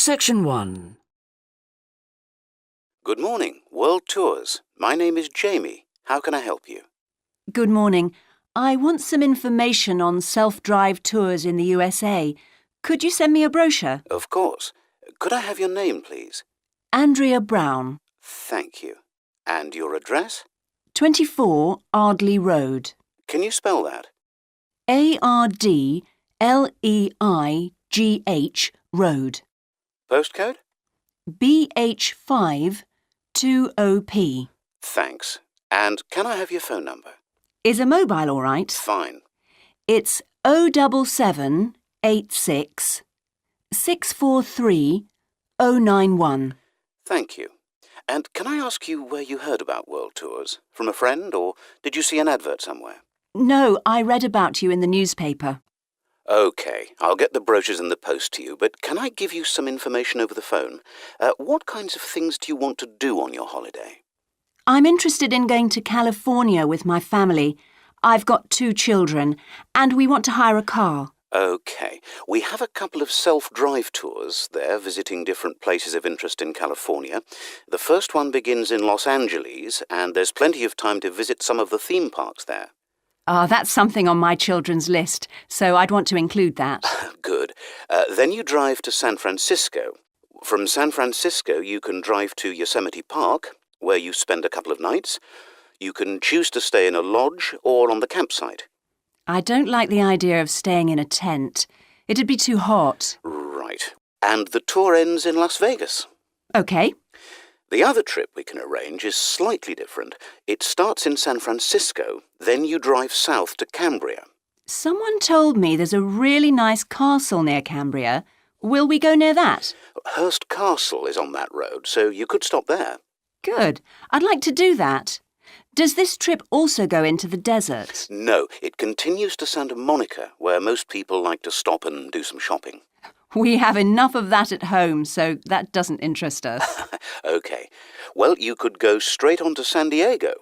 Section 1. Good morning, World Tours. My name is Jamie. How can I help you? Good morning. I want some information on self-drive tours in the USA. Could you send me a brochure? Of course. Could I have your name, please? Andrea Brown, Thank you. And your address? 24 Ardley Road. Can you spell that? Ardleigh Road. Postcode? BH5 2OP. Thanks. And can I have your phone number? Is a mobile all right? Fine. It's 07786 643 091. Thank you. And can I ask you where you heard about World Tours? From a friend, or did you see an advert somewhere? No, I read about you in the newspaper. OK, I'll get the brochures in the post to you, but can I give you some information over the phone? What kinds of things do you want to do on your holiday? I'm interested in going to California with my family. I've got 2 children, and we want to hire a car. OK, we have a couple of self-drive tours there visiting different places of interest in California. The first one begins in Los Angeles, and there's plenty of time to visit some of the theme parks there. That's something on my children's list, so I'd want to include that. Good. Then you drive to San Francisco. From San Francisco, you can drive to Yosemite Park, where you spend a couple of nights. You can choose to stay in a lodge or on the campsite. I don't like the idea of staying in a tent. It'd be too hot. Right. And the tour ends in Las Vegas. OK. The other trip we can arrange is slightly different. It starts in San Francisco, then you drive south to Cambria. Someone told me there's a really nice castle near Cambria. Will we go near that? Hearst Castle is on that road, so you could stop there. Good. I'd like to do that. Does this trip also go into the desert? No, it continues to Santa Monica, where most people like to stop and do some shopping. We have enough of that at home, so that doesn't interest us. OK. Well, you could go straight on to San Diego.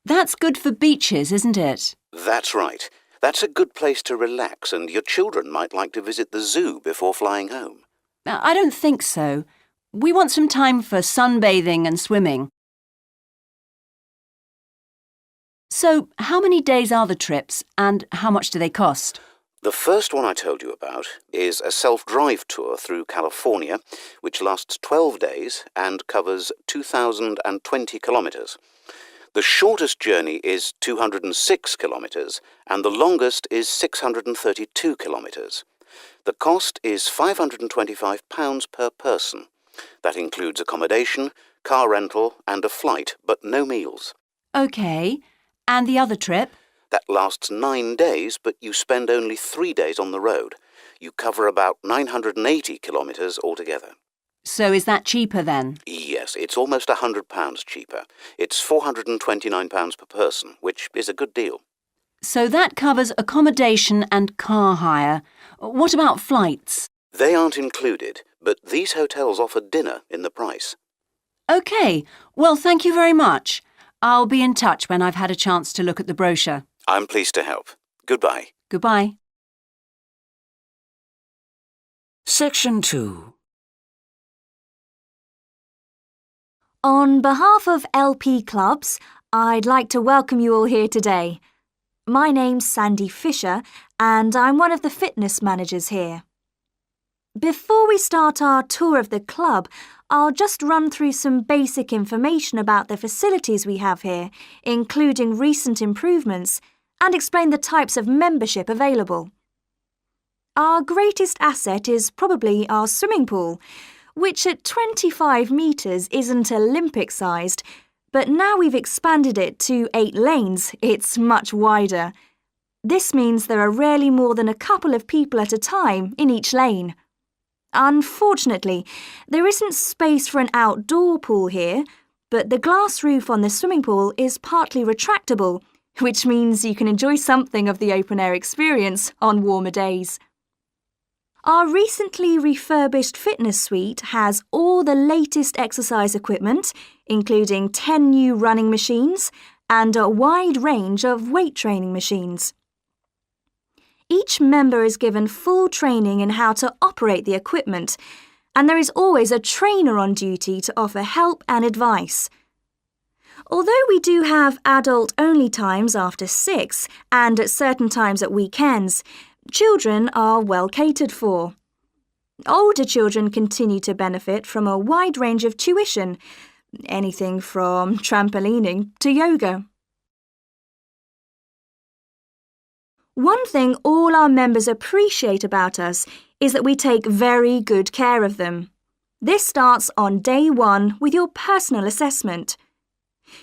That's good for beaches, isn't it? That's right. That's a good place to relax, and your children might like to visit the zoo before flying home. I don't think so. We want some time for sunbathing and swimming. So, how many days are the trips, and how much do they cost? The first one I told you about is a self-drive tour through California, which lasts 12 days and covers 2,020 kilometres. The shortest journey is 206 kilometres, and the longest is 632 kilometres. The cost is £525 per person. That includes accommodation, car rental, and a flight, but no meals. OK. And the other trip? That lasts 9 days, but you spend only 3 days on the road. You cover about 980 kilometres altogether. So is that cheaper then? Yes, it's almost £100 cheaper. It's £429 per person, which is a good deal. So that covers accommodation and car hire. What about flights? They aren't included, but these hotels offer dinner in the price. OK. Well, thank you very much. I'll be in touch when I've had a chance to look at the brochure. I'm pleased to help. Goodbye. Goodbye. Section 2. On behalf of LP Clubs, I'd like to welcome you all here today. My name's Sandy Fisher, and I'm one of the fitness managers here. Before we start our tour of the club, I'll just run through some basic information about the facilities we have here, including recent improvements, and explain the types of membership available. Our greatest asset is probably our swimming pool, which at 25 metres isn't Olympic-sized, but now we've expanded it to 8 lanes, it's much wider. This means there are rarely more than a couple of people at a time in each lane. Unfortunately, there isn't space for an outdoor pool here, but the glass roof on the swimming pool is partly retractable, which means you can enjoy something of the open-air experience on warmer days. Our recently refurbished fitness suite has all the latest exercise equipment, including 10 new running machines and a wide range of weight training machines. Each member is given full training in how to operate the equipment, and there is always a trainer on duty to offer help and advice. Although we do have adult-only times after 6 and at certain times at weekends, children are well catered for. Older children continue to benefit from a wide range of tuition, anything from trampolining to yoga. One thing all our members appreciate about us is that we take very good care of them. This starts on day 1 with your personal assessment.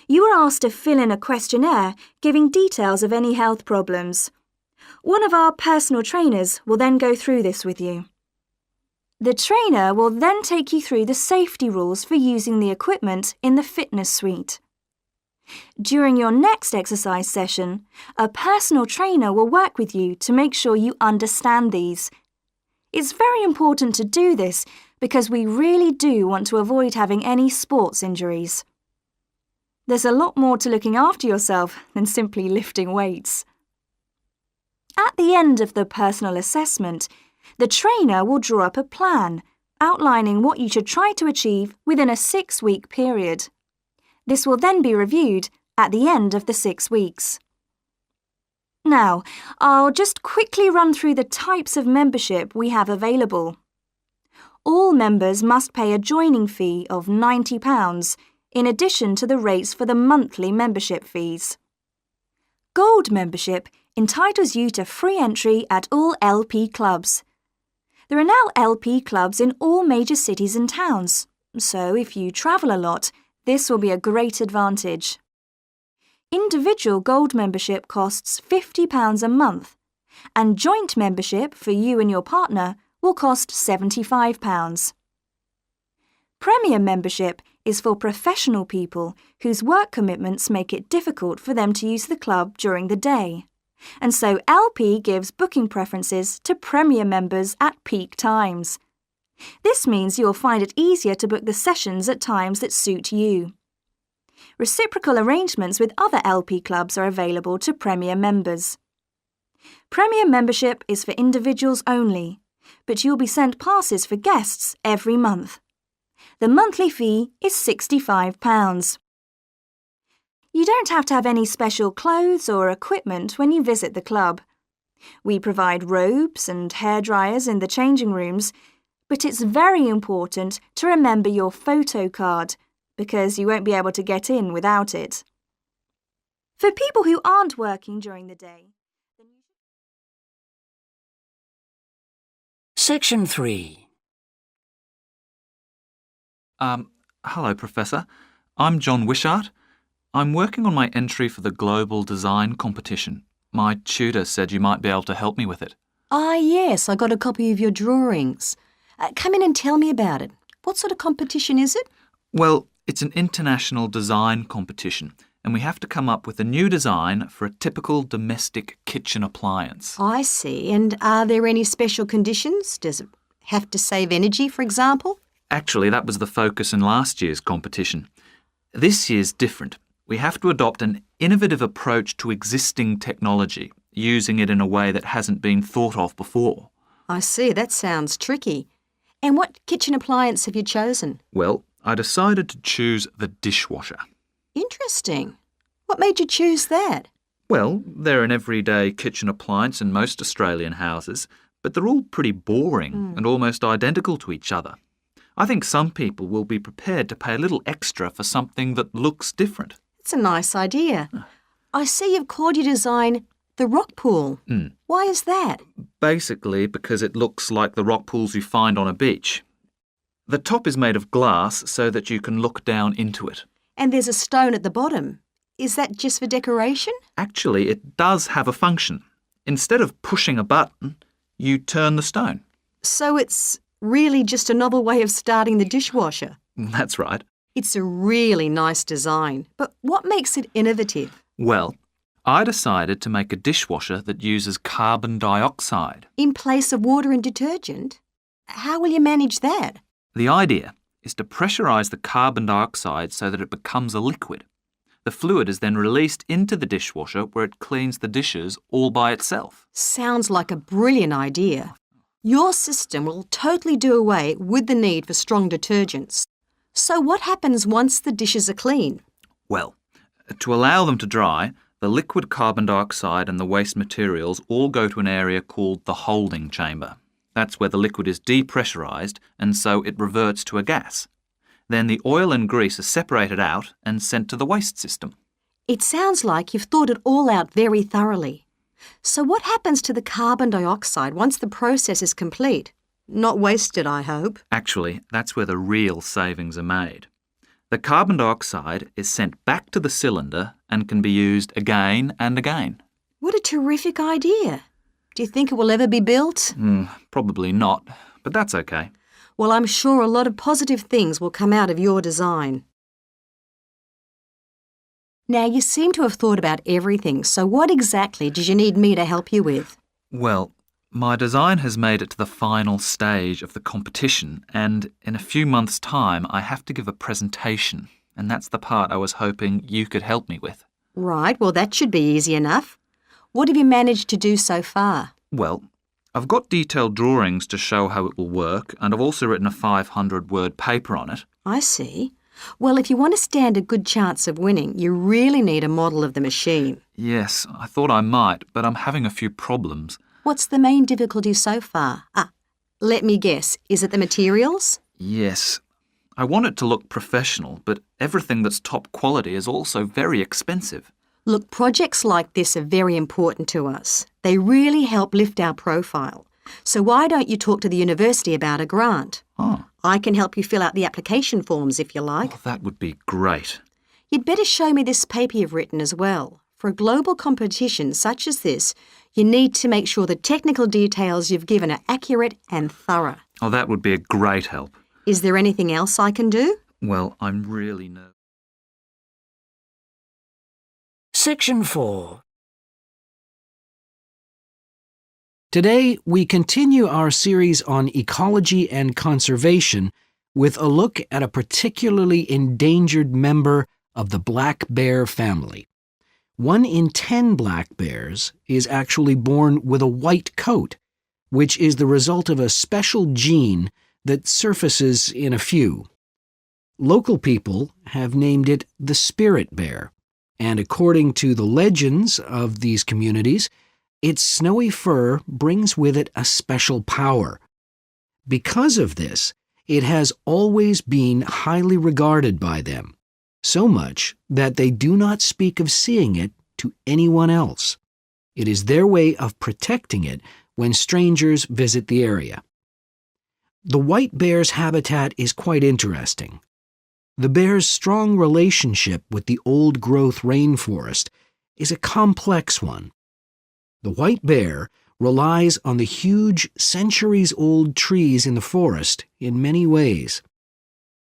You are asked to fill in a questionnaire giving details of any health problems. One of our personal trainers will then go through this with you. The trainer will then take you through the safety rules for using the equipment in the fitness suite. During your next exercise session, a personal trainer will work with you to make sure you understand these. It's very important to do this because we really do want to avoid having any sports injuries. There's a lot more to looking after yourself than simply lifting weights. At the end of the personal assessment, the trainer will draw up a plan outlining what you should try to achieve within a 6-week period. This will then be reviewed at the end of the 6 weeks. Now, I'll just quickly run through the types of membership we have available. All members must pay a joining fee of £90 in addition to the rates for the monthly membership fees. Gold membership entitles you to free entry at all LP clubs. There are now LP clubs in all major cities and towns, so if you travel a lot, this will be a great advantage. Individual gold membership costs £50 a month, and joint membership for you and your partner will cost £75. Premium membership is for professional people whose work commitments make it difficult for them to use the club during the day, and so LP gives booking preferences to Premier members at peak times. This means you'll find it easier to book the sessions at times that suit you. Reciprocal arrangements with other LP clubs are available to Premier members. Premier membership is for individuals only, but you'll be sent passes for guests every month. The monthly fee is £65. You don't have to have any special clothes or equipment when you visit the club. We provide robes and hairdryers in the changing rooms, but it's very important to remember your photo card because you won't be able to get in without it. For people who aren't working during the day, Section 3. Hello, Professor. I'm John Wishart. I'm working on my entry for the Global Design Competition. My tutor said you might be able to help me with it. Ah, yes, I got a copy of your drawings. Come in and tell me about it. What sort of competition is it? Well, it's an international design competition, and we have to come up with a new design for a typical domestic kitchen appliance. I see. And are there any special conditions? Does it have to save energy, for example? Actually, that was the focus in last year's competition. This year's different. We have to adopt an innovative approach to existing technology, using it in a way that hasn't been thought of before. I see. That sounds tricky. And what kitchen appliance have you chosen? Well, I decided to choose the dishwasher. Interesting. What made you choose that? Well, they're an everyday kitchen appliance in most Australian houses, but they're all pretty boring and almost identical to each other. I think some people will be prepared to pay a little extra for something that looks different. It's a nice idea. I see you've called your design the rock pool. Why is that? Basically because it looks like the rock pools you find on a beach. The top is made of glass so that you can look down into it. And there's a stone at the bottom. Is that just for decoration? Actually, it does have a function. Instead of pushing a button, you turn the stone. So it's really just a novel way of starting the dishwasher. That's right. It's a really nice design, but what makes it innovative? Well, I decided to make a dishwasher that uses carbon dioxide. In place of water and detergent? How will you manage that? The idea is to pressurise the carbon dioxide so that it becomes a liquid. The fluid is then released into the dishwasher where it cleans the dishes all by itself. Sounds like a brilliant idea. Your system will totally do away with the need for strong detergents. So what happens once the dishes are clean? Well, to allow them to dry, the liquid carbon dioxide and the waste materials all go to an area called the holding chamber. That's where the liquid is depressurised and so it reverts to a gas. Then the oil and grease are separated out and sent to the waste system. It sounds like you've thought it all out very thoroughly. So what happens to the carbon dioxide once the process is complete? Not wasted, I hope. Actually, that's where the real savings are made. The carbon dioxide is sent back to the cylinder and can be used again and again. What a terrific idea. Do you think it will ever be built? Probably not, but that's okay. Well, I'm sure a lot of positive things will come out of your design. Now, you seem to have thought about everything, so what exactly did you need me to help you with? Well, my design has made it to the final stage of the competition, and in a few months' time I have to give a presentation, and that's the part I was hoping you could help me with. Right, well, that should be easy enough. What have you managed to do so far? Well, I've got detailed drawings to show how it will work, and I've also written a 500-word paper on it. I see. Well, if you want to stand a good chance of winning, you really need a model of the machine. Yes, I thought I might, but I'm having a few problems. What's the main difficulty so far? Let me guess. Is it the materials? Yes. I want it to look professional, but everything that's top quality is also very expensive. Look, projects like this are very important to us. They really help lift our profile. So why don't you talk to the university about a grant? Oh. I can help you fill out the application forms if you like. Oh, that would be great. You'd better show me this paper you've written as well. For a global competition such as this, you need to make sure the technical details you've given are accurate and thorough. Oh, that would be a great help. Is there anything else I can do? Well, I'm really nervous. Section 4. Today, we continue our series on ecology and conservation with a look at a particularly endangered member of the black bear family. 1 in 10 black bears is actually born with a white coat, which is the result of a special gene that surfaces in a few. Local people have named it the spirit bear, and according to the legends of these communities, its snowy fur brings with it a special power. Because of this, it has always been highly regarded by them, so much that they do not speak of seeing it to anyone else. It is their way of protecting it when strangers visit the area. The white bear's habitat is quite interesting. The bear's strong relationship with the old-growth rainforest is a complex one. The white bear relies on the huge, centuries-old trees in the forest in many ways.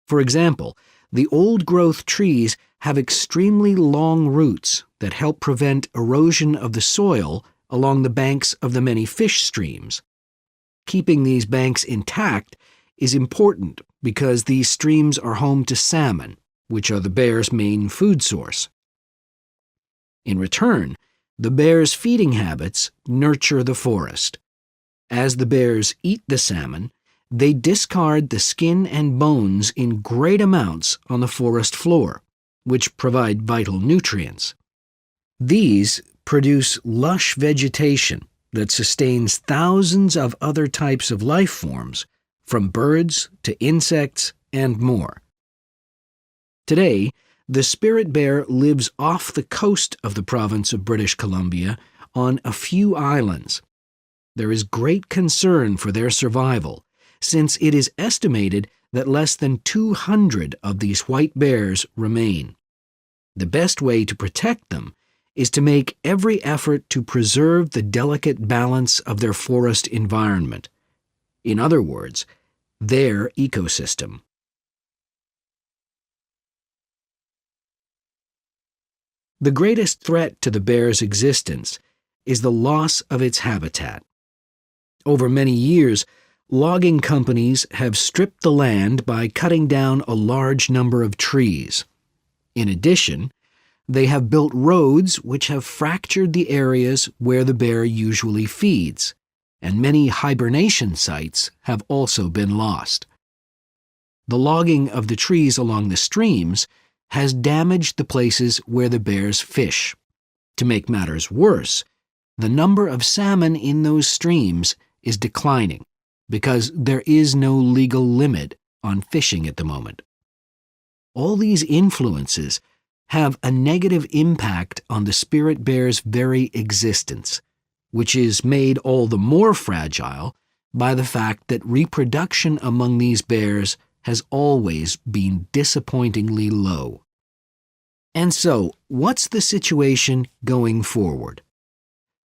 For example, the old-growth trees have extremely long roots that help prevent erosion of the soil along the banks of the many fish streams. Keeping these banks intact is important because these streams are home to salmon, which are the bear's main food source. In return, the bear's feeding habits nurture the forest. As the bears eat the salmon, they discard the skin and bones in great amounts on the forest floor, which provide vital nutrients. These produce lush vegetation that sustains thousands of other types of life forms, from birds to insects and more. Today, the spirit bear lives off the coast of the province of British Columbia on a few islands. There is great concern for their survival, since it is estimated that less than 200 of these white bears remain. The best way to protect them is to make every effort to preserve the delicate balance of their forest environment. In other words, their ecosystem. The greatest threat to the bear's existence is the loss of its habitat. Over many years, logging companies have stripped the land by cutting down a large number of trees. In addition, they have built roads which have fractured the areas where the bear usually feeds, and many hibernation sites have also been lost. The logging of the trees along the streams has damaged the places where the bears fish. To make matters worse, the number of salmon in those streams is declining because there is no legal limit on fishing at the moment. All these influences have a negative impact on the spirit bear's very existence, which is made all the more fragile by the fact that reproduction among these bears has always been disappointingly low. And so, what's the situation going forward?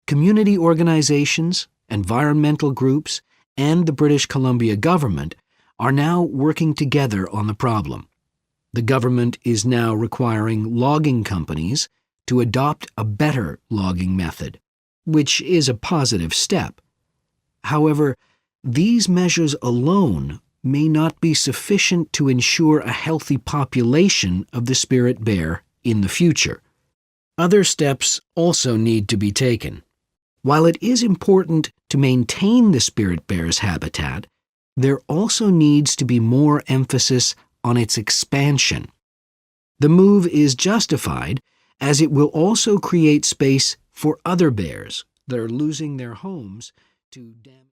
Community organizations, environmental groups, and the British Columbia government are now working together on the problem. The government is now requiring logging companies to adopt a better logging method, which is a positive step. However, these measures alone may not be sufficient to ensure a healthy population of the spirit bear in the future. Other steps also need to be taken. While it is important to maintain the spirit bear's habitat, there also needs to be more emphasis on its expansion. The move is justified as it will also create space for other bears that are losing their homes to damage.